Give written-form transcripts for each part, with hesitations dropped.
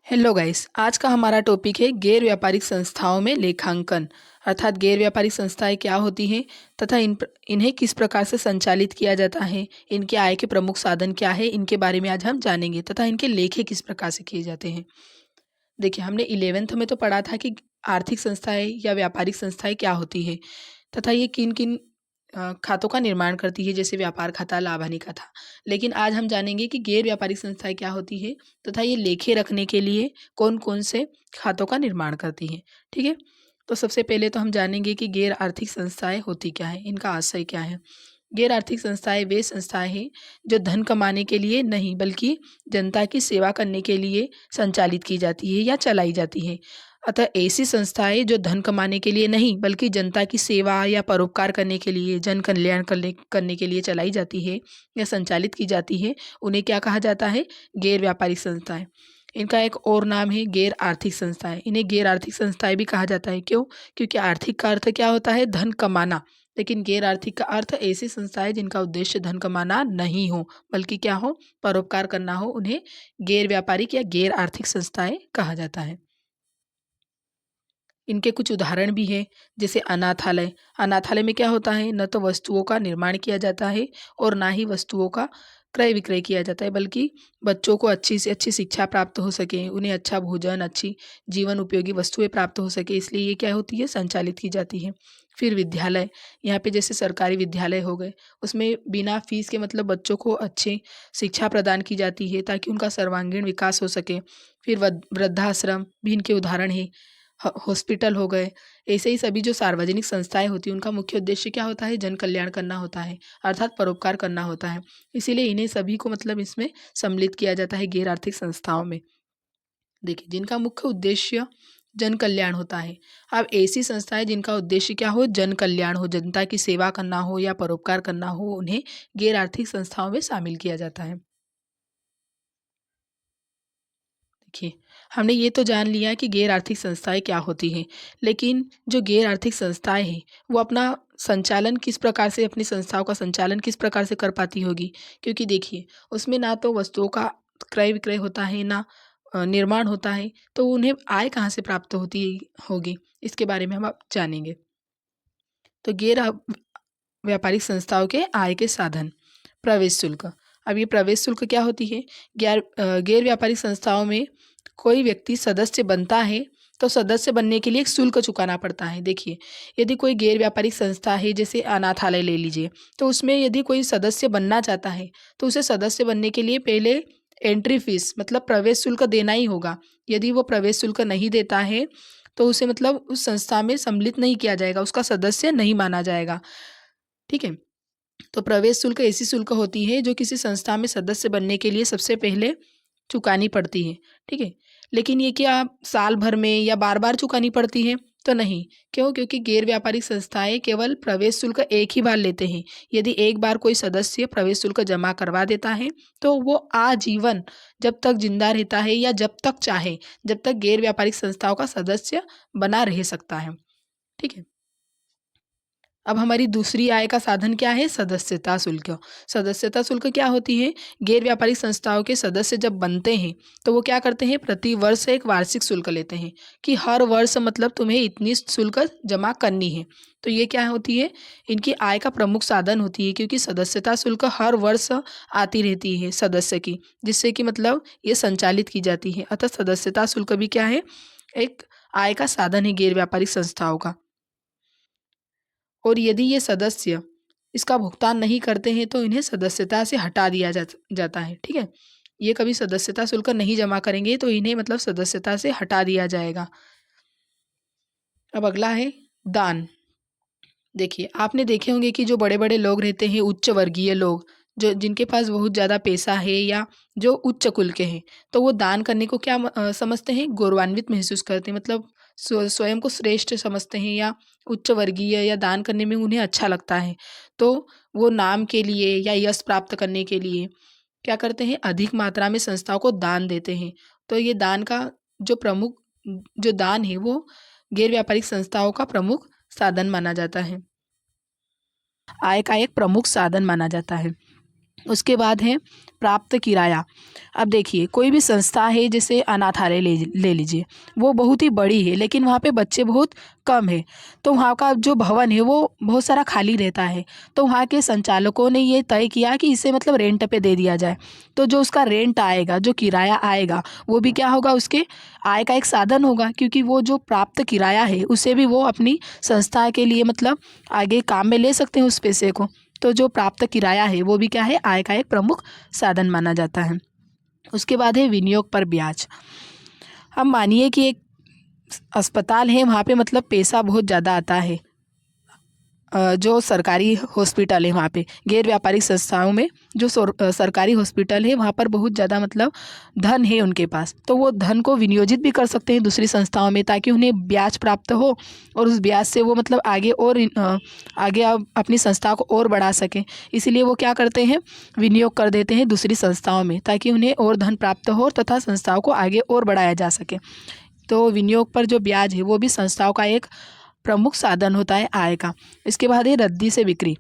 Hello guys, आज का हमारा टॉपिक है गैर व्यापारिक संस्थाओं में लेखांकन। अर्थात गैर व्यापारिक संस्थाएं क्या होती हैं तथा इन्हें किस प्रकार से संचालित किया जाता है, इनके आय के प्रमुख साधन क्या है, इनके बारे में आज हम जानेंगे तथा इनके लेखे किस प्रकार से किए जाते हैं। देखिए, हमने 11th में तो पढ़ा था कि आर्थिक संस्थाएं या व्यापारिक संस्थाएं क्या होती है तथा ये किन किन खातों का निर्माण करती है, जैसे व्यापार खाता, लाभ हानि खाता। लेकिन आज हम जानेंगे कि गैर व्यापारिक संस्थाएं क्या होती है तथा ये लेखे रखने के लिए कौन कौन से खातों का निर्माण करती है। ठीक है, तो सबसे पहले तो हम जानेंगे कि गैर आर्थिक संस्थाएं होती क्या है, इनका आशय क्या है। गैर आर्थिक संस्थाएं वे संस्थाएं हैं जो धन कमाने के लिए नहीं बल्कि जनता की सेवा करने के लिए संचालित की जाती है या चलाई जाती है। अतः ऐसी संस्थाएं जो धन कमाने के लिए नहीं बल्कि जनता की सेवा या परोपकार करने के लिए, जन कल्याण करने के लिए चलाई जाती है या संचालित की जाती है, उन्हें क्या कहा जाता है? गैर व्यापारिक संस्थाएं। इनका एक और नाम है गैर आर्थिक संस्थाएं। इन्हें गैर आर्थिक संस्थाएं भी कहा जाता है। क्यों? क्योंकि आर्थिक का अर्थ क्या होता है? धन कमाना। लेकिन गैर आर्थिक का अर्थ ऐसी संस्थाएं जिनका उद्देश्य धन कमाना नहीं हो बल्कि क्या हो? परोपकार करना हो, उन्हें गैर व्यापारिक या गैर आर्थिक संस्थाएं कहा जाता है। इनके कुछ उदाहरण भी हैं, जैसे अनाथालय। अनाथालय में क्या होता है? न तो वस्तुओं का निर्माण किया जाता है और ना ही वस्तुओं का क्रय विक्रय किया जाता है, बल्कि बच्चों को अच्छी से अच्छी शिक्षा प्राप्त हो सके, उन्हें अच्छा भोजन, अच्छी जीवन उपयोगी वस्तुएं प्राप्त हो सके, इसलिए ये क्या होती है? संचालित की जाती है। फिर विद्यालय, यहाँ पे जैसे सरकारी विद्यालय हो गए, उसमें बिना फीस के मतलब बच्चों को अच्छी शिक्षा प्रदान की जाती है ताकि उनका सर्वांगीण विकास हो सके। फिर वृद्धाश्रम भी इनके उदाहरण है। हॉस्पिटल हो गए। ऐसे ही सभी जो सार्वजनिक संस्थाएं होती हैं उनका मुख्य उद्देश्य क्या होता है? जन कल्याण करना होता है, अर्थात परोपकार करना होता है। इसीलिए इन्हें सभी को मतलब इसमें सम्मिलित किया जाता है गैर आर्थिक संस्थाओं में। देखिए, जिनका मुख्य उद्देश्य जन कल्याण होता है। अब ऐसी संस्थाएं जिनका उद्देश्य क्या हो? जन कल्याण हो, जनता की सेवा करना हो या परोपकार करना हो, उन्हें गैर आर्थिक संस्थाओं में शामिल किया जाता है। देखिए, हमने ये तो जान लिया कि गैर आर्थिक संस्थाएं क्या होती हैं, लेकिन जो गैर आर्थिक संस्थाएं हैं वो अपना संचालन किस प्रकार से, अपनी संस्थाओं का संचालन किस प्रकार से कर पाती होगी? क्योंकि देखिए, उसमें ना तो वस्तुओं का क्रय विक्रय होता है, ना निर्माण होता है, तो उन्हें आय कहाँ से प्राप्त होती होगी? इसके बारे में हम अब जानेंगे। तो व्यापारिक संस्थाओं के आय के साधन। प्रवेश शुल्क। अब ये प्रवेश शुल्क क्या होती है? गैर व्यापारिक संस्थाओं में कोई व्यक्ति सदस्य बनता है तो सदस्य बनने के लिए एक शुल्क चुकाना पड़ता है। देखिए, यदि कोई गैर व्यापारिक संस्था है, जैसे अनाथालय ले लीजिए, तो उसमें यदि कोई सदस्य बनना चाहता है तो उसे सदस्य बनने के लिए पहले एंट्री फीस मतलब प्रवेश शुल्क देना ही होगा। यदि वो प्रवेश शुल्क नहीं देता है तो उसे मतलब उस संस्था में सम्मिलित नहीं किया जाएगा, उसका सदस्य नहीं माना जाएगा। ठीक है? तो प्रवेश शुल्क ऐसी शुल्क होती है जो किसी संस्था में सदस्य बनने के लिए सबसे पहले चुकानी पड़ती है। ठीक है? लेकिन ये क्या साल भर में या बार-बार चुकानी पड़ती है? तो नहीं। क्यों? क्योंकि गैर व्यापारिक संस्थाएँ केवल प्रवेश शुल्क एक ही बार लेते हैं। यदि एक बार कोई सदस्य प्रवेश शुल्क जमा करवा देता है, तो वो आजीवन जब तक ज़िंदा रहता है या जब तक चाहे, जब तक गैर व्यापारिक संस्थाओं का सदस्य बना रह सकता है। ठीक है? अब हमारी दूसरी आय का साधन क्या है? सदस्यता शुल्क। सदस्यता शुल्क क्या होती है? गैर व्यापारिक संस्थाओं के सदस्य जब बनते हैं तो वो क्या करते हैं? प्रति वर्ष एक वार्षिक शुल्क लेते हैं कि हर वर्ष मतलब तुम्हें इतनी शुल्क जमा करनी है। तो ये क्या होती है? इनकी आय का प्रमुख साधन होती है, क्योंकि सदस्यता शुल्क हर वर्ष आती रहती है सदस्य की, जिससे कि मतलब ये संचालित की जाती है। अतः सदस्यता शुल्क भी क्या है? एक आय का साधन है गैर व्यापारिक संस्थाओं का। और यदि ये सदस्य इसका भुगतान नहीं करते हैं तो इन्हें सदस्यता से हटा दिया जाता है। ठीक है? ये कभी सदस्यता शुल्क नहीं जमा करेंगे तो इन्हें मतलब सदस्यता से हटा दिया जाएगा। अब अगला है दान। देखिए, आपने देखे होंगे कि जो बड़े-बड़े लोग रहते हैं, उच्च वर्गीय लोग, जो जिनके पास बहुत ज़्यादा पैसा है या जो उच्च कुल के हैं, तो वो दान करने को क्या समझते हैं? गौरवान्वित महसूस करते हैं। मतलब स्वयं को श्रेष्ठ समझते हैं या उच्च वर्गीय या दान करने में उन्हें अच्छा लगता है। तो वो नाम के लिए या यश प्राप्त करने के लिए क्या करते हैं? अधिक मात्रा में संस्थाओं को दान देते हैं। तो ये दान का जो प्रमुख जो दान है वो गैर व्यापारिक संस्थाओं का प्रमुख साधन माना जाता है। आय का एक प्रमुख साधन माना जाता है। उसके बाद है प्राप्त किराया। अब देखिए कोई भी संस्था है, जैसे अनाथालय ले लीजिए, वो बहुत ही बड़ी है लेकिन वहाँ पे बच्चे बहुत कम है, तो वहाँ का जो भवन है वो बहुत सारा खाली रहता है। तो वहाँ के संचालकों ने ये तय किया कि इसे मतलब रेंट पे दे दिया जाए। तो जो उसका रेंट आएगा, जो किराया आएगा, वो भी क्या होगा, उसके आय का एक साधन होगा, क्योंकि वो जो प्राप्त किराया है उसे भी वो अपनी संस्था के लिए मतलब आगे काम में ले सकते हैं उस पैसे को। तो जो प्राप्त किराया है वो भी क्या है, आय का एक प्रमुख साधन माना जाता है। उसके बाद है विनियोग पर ब्याज। अब मानिए कि एक अस्पताल है, वहाँ पे मतलब पैसा बहुत ज़्यादा आता है। जो सरकारी हॉस्पिटल है वहाँ पे, गैर व्यापारिक संस्थाओं में जो सरकारी हॉस्पिटल है वहाँ पर बहुत ज़्यादा मतलब धन है उनके पास, तो वो धन को विनियोजित भी कर सकते हैं दूसरी संस्थाओं में, ताकि उन्हें ब्याज प्राप्त हो और उस ब्याज से वो मतलब आगे अपनी संस्था को और बढ़ा सकें। इसीलिए वो क्या करते हैं, विनियोग कर देते हैं दूसरी संस्थाओं में, ताकि उन्हें और धन प्राप्त हो तथा संस्थाओं को आगे और बढ़ाया जा सके। तो विनियोग पर जो ब्याज है वो भी संस्थाओं का एक प्रमुख साधन होता है आय का। इसके बाद है रद्दी से बिक्री।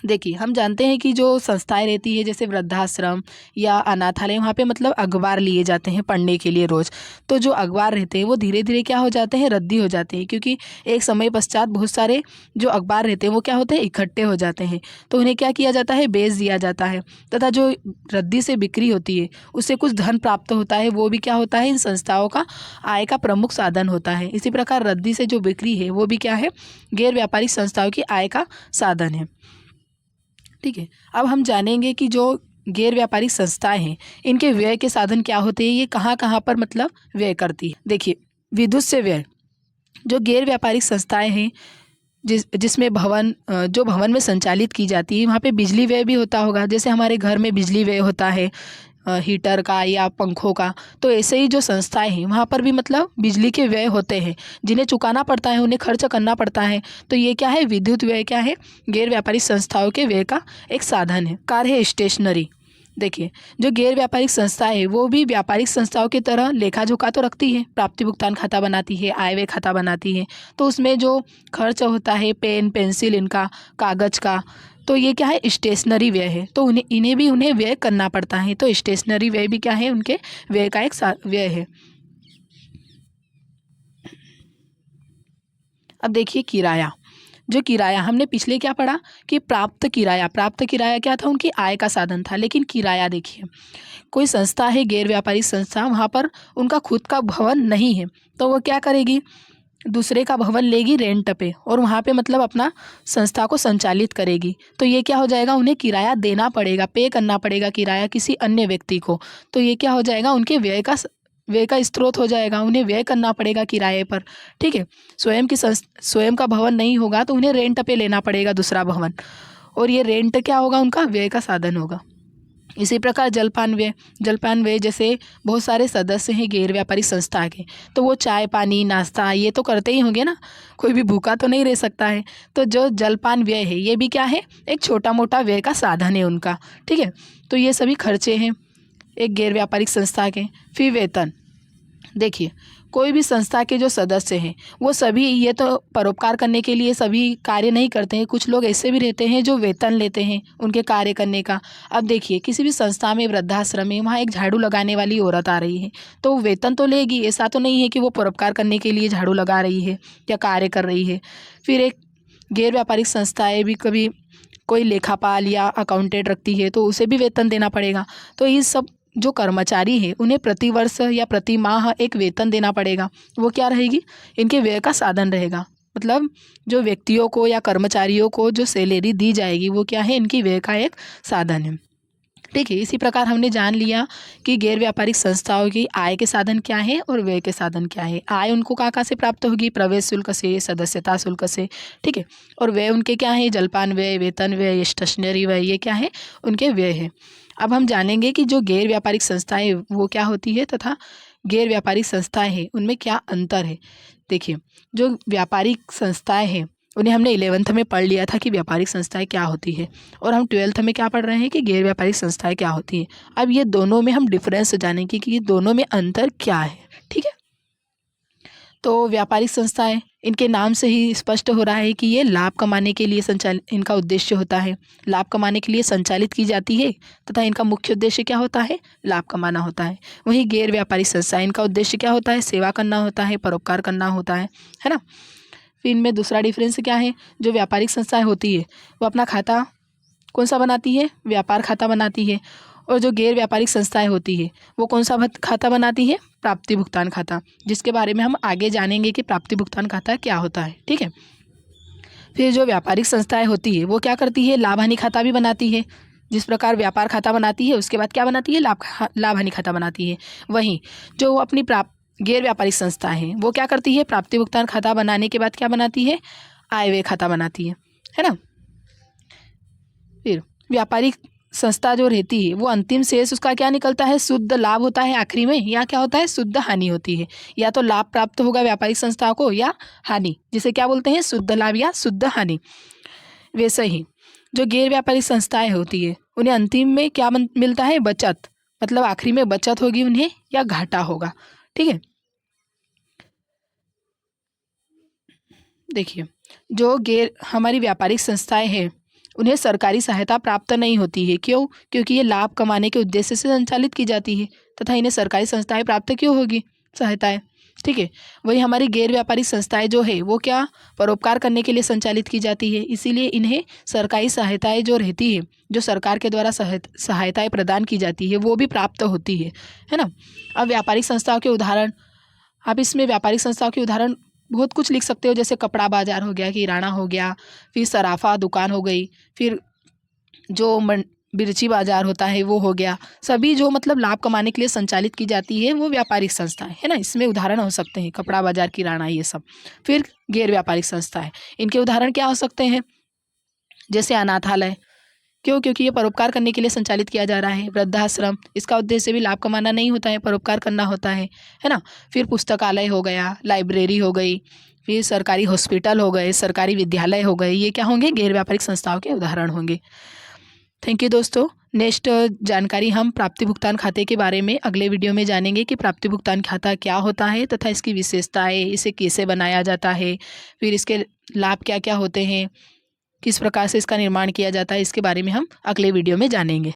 देखिए हम जानते हैं कि जो संस्थाएं रहती है, जैसे वृद्धाश्रम या अनाथालय, वहाँ पे मतलब अखबार लिए जाते हैं पढ़ने के लिए रोज़। तो जो अखबार रहते हैं वो धीरे धीरे क्या हो जाते हैं, रद्दी हो जाते हैं, क्योंकि एक समय पश्चात बहुत सारे जो अखबार रहते हैं वो क्या होते हैं, इकट्ठे हो जाते हैं। तो उन्हें क्या किया जाता है, बेच दिया जाता है, तथा जो रद्दी से बिक्री होती है उससे कुछ धन प्राप्त होता है, वो भी क्या होता है, इन संस्थाओं का आय का प्रमुख साधन होता है। इसी प्रकार रद्दी से जो बिक्री है वो भी क्या है, गैर व्यापारिक संस्थाओं की आय का साधन है। ठीक है, अब हम जानेंगे कि जो गैर व्यापारिक संस्थाएं हैं इनके व्यय के साधन क्या होते हैं, ये कहाँ कहाँ पर मतलब व्यय करती है। देखिए विद्युत से व्यय, जो गैर व्यापारिक संस्थाएं हैं जिसमें जो भवन में संचालित की जाती है, वहाँ पे बिजली व्यय भी होता होगा, जैसे हमारे घर में बिजली व्यय होता है हीटर का या पंखों का। तो ऐसे ही जो संस्थाएं हैं वहाँ पर भी मतलब बिजली के व्यय होते हैं, जिन्हें चुकाना पड़ता है, उन्हें खर्च करना पड़ता है। तो ये क्या है, विद्युत व्यय क्या है, गैर व्यापारिक संस्थाओं के व्यय का एक साधन है। कार्य है स्टेशनरी। देखिए जो गैर व्यापारिक संस्था है वो भी व्यापारिक संस्थाओं की तरह लेखा जोखा तो रखती है, प्राप्ति भुगतान खाता बनाती है, आय व्यय खाता बनाती है। तो उसमें जो खर्च होता है पेन पेंसिल इनका, कागज का, तो ये क्या है, स्टेशनरी व्यय है। तो उन्हें व्यय करना पड़ता है। तो स्टेशनरी व्यय भी क्या है, उनके व्यय का एक व्यय है। अब देखिए किराया। जो किराया हमने पिछले क्या पढ़ा कि प्राप्त किराया क्या था, उनकी आय का साधन था। लेकिन किराया देखिए, कोई संस्था है गैर व्यापारिक संस्था, वहाँ पर उनका खुद का भवन नहीं है, तो वो क्या करेगी, दूसरे का भवन लेगी रेंट पे और वहाँ पे मतलब अपना संस्था को संचालित करेगी। तो ये क्या हो जाएगा, उन्हें किराया देना पड़ेगा, पे करना पड़ेगा किराया किसी अन्य व्यक्ति को। तो ये क्या हो जाएगा, उनके व्यय का स्रोत हो जाएगा, उन्हें व्यय करना पड़ेगा किराए पर। ठीक है, स्वयं का भवन नहीं होगा तो उन्हें रेंट पे लेना पड़ेगा दूसरा भवन, और ये रेंट क्या होगा, उनका व्यय का साधन होगा। इसी प्रकार जलपान व्यय जैसे बहुत सारे सदस्य हैं गैर व्यापारिक संस्था के, तो वो चाय पानी नाश्ता ये तो करते ही होंगे ना, कोई भी भूखा तो नहीं रह सकता है। तो जो जलपान व्यय है ये भी क्या है, एक छोटा मोटा व्यय का साधन है उनका। ठीक है, तो ये सभी खर्चे हैं एक गैर व्यापारिक संस्था के। फिर वेतन। देखिए कोई भी संस्था के जो सदस्य हैं वो सभी ये तो परोपकार करने के लिए सभी कार्य नहीं करते हैं, कुछ लोग ऐसे भी रहते हैं जो वेतन लेते हैं उनके कार्य करने का। अब देखिए किसी भी संस्था में, वृद्धाश्रम में, वहाँ एक झाड़ू लगाने वाली औरत आ रही है, तो वेतन तो लेगी, ऐसा तो नहीं है कि वो परोपकार करने के लिए झाड़ू लगा रही है या कार्य कर रही है। फिर एक गैर व्यापारिक संस्थाएँ भी कभी कोई लेखापाल या अकाउंटेंट रखती है तो उसे भी वेतन देना पड़ेगा। तो ये सब जो कर्मचारी है उन्हें प्रति वर्ष या प्रति माह एक वेतन देना पड़ेगा, वो क्या रहेगी, इनके व्यय का साधन रहेगा। मतलब जो व्यक्तियों को या कर्मचारियों को जो सैलरी दी जाएगी वो क्या है, इनकी व्यय का एक साधन है। ठीक है, इसी प्रकार हमने जान लिया कि गैर व्यापारिक संस्थाओं की आय के साधन क्या है और व्यय के साधन क्या है। आय उनको कहाँ से प्राप्त होगी, प्रवेश शुल्क से, सदस्यता शुल्क से। ठीक है, और व्यय उनके क्या है, जलपान व्यय, वेतन व्यय, स्टेशनरी व्यय, ये क्या है, उनके व्यय है। अब हम जानेंगे कि जो गैर व्यापारिक संस्थाएं वो क्या होती है तथा गैर व्यापारिक संस्थाएं हैं उनमें क्या अंतर है। देखिए जो व्यापारिक संस्थाएं हैं उन्हें हमने 11th में पढ़ लिया था कि व्यापारिक संस्थाएं क्या होती है, और हम 12th में क्या पढ़ रहे हैं कि गैर व्यापारिक संस्थाएं क्या होती हैं। अब ये दोनों में हम डिफरेंस जानेंगे कि ये दोनों में अंतर क्या है। ठीक है, तो व्यापारिक संस्थाएं इनके नाम से ही स्पष्ट हो रहा है कि ये लाभ कमाने के लिए संचालित इनका उद्देश्य होता है, लाभ कमाने के लिए संचालित की जाती है तथा इनका मुख्य उद्देश्य क्या होता है, लाभ कमाना होता है। वहीं गैर व्यापारिक संस्था, इनका उद्देश्य क्या होता है, सेवा करना होता है, परोपकार करना होता है ना। फिर इनमें दूसरा डिफरेंस क्या है, जो व्यापारिक संस्थाएं होती है वो अपना खाता कौन सा बनाती है, व्यापार खाता बनाती है, और जो गैर व्यापारिक संस्थाएं होती है वो कौन सा खाता बनाती है, प्राप्ति भुगतान खाता, जिसके बारे में हम आगे जानेंगे कि प्राप्ति भुगतान खाता क्या होता है। ठीक है। फिर जो व्यापारिक संस्थाएं होती है वो क्या करती है, लाभ हानि खाता भी बनाती है। जिस प्रकार व्यापार खाता बनाती है उसके बाद क्या बनाती है, लाभ हानि खाता बनाती है। वहीं जो अपनी गैर व्यापारिक संस्थाएं हैं वो क्या करती है, प्राप्ति भुगतान खाता बनाने के बाद क्या बनाती है, आय व्यय खाता बनाती है ना। फिर व्यापारिक संस्था जो रहती है वो अंतिम शेष उसका क्या निकलता है, शुद्ध लाभ होता है आखिरी में, या क्या होता है, शुद्ध हानि होती है। या तो लाभ प्राप्त होगा व्यापारिक संस्था को या हानि, जिसे क्या बोलते हैं, शुद्ध लाभ या शुद्ध हानि। वैसे ही जो गैर व्यापारिक संस्थाएं होती है उन्हें अंतिम में क्या मिलता है, बचत, मतलब आखिरी में बचत होगी उन्हें या घाटा होगा। ठीक है। देखिए, जो हमारी व्यापारिक संस्थाएं हैं उन्हें सरकारी सहायता प्राप्त नहीं होती है। क्यों? क्योंकि ये लाभ कमाने के उद्देश्य से संचालित की जाती है तथा इन्हें सरकारी संस्थाएं प्राप्त क्यों होगी, सहायताएं। ठीक है। वही हमारी गैर व्यापारिक संस्थाएं जो है वो क्या, परोपकार करने के लिए संचालित की जाती है, इसीलिए इन्हें सरकारी सहायताएं जो रहती है, जो सरकार के द्वारा सहायताएं प्रदान की जाती है वो भी प्राप्त होती है ना। अब व्यापारिक संस्थाओं के उदाहरण, आप इसमें व्यापारिक संस्थाओं के उदाहरण बहुत कुछ लिख सकते हो, जैसे कपड़ा बाजार हो गया, किराना हो गया, फिर सराफा दुकान हो गई, फिर जो बिरची बाजार होता है वो हो गया। सभी जो मतलब लाभ कमाने के लिए संचालित की जाती है वो व्यापारिक संस्थाएं है ना, इसमें उदाहरण हो सकते हैं कपड़ा बाजार, किराना, ये सब। फिर गैर व्यापारिक संस्थाएं, इनके उदाहरण क्या हो सकते हैं, जैसे अनाथालय। क्यों? क्योंकि ये परोपकार करने के लिए संचालित किया जा रहा है। वृद्धाश्रम, इसका उद्देश्य भी लाभ कमाना नहीं होता है, परोपकार करना होता है ना। फिर पुस्तकालय हो गया, लाइब्रेरी हो गई, फिर सरकारी हॉस्पिटल हो गए, सरकारी विद्यालय हो गए, ये क्या होंगे, गैर व्यापारिक संस्थाओं के उदाहरण होंगे। थैंक यू दोस्तों। नेक्स्ट जानकारी हम प्राप्ति भुगतान खाते के बारे में अगले वीडियो में जानेंगे कि प्राप्ति भुगतान खाता क्या होता है तथा इसकी विशेषताएं, इसे कैसे बनाया जाता है, फिर इसके लाभ क्या क्या होते हैं, किस प्रकार से इसका निर्माण किया जाता है, इसके बारे में हम अगले वीडियो में जानेंगे।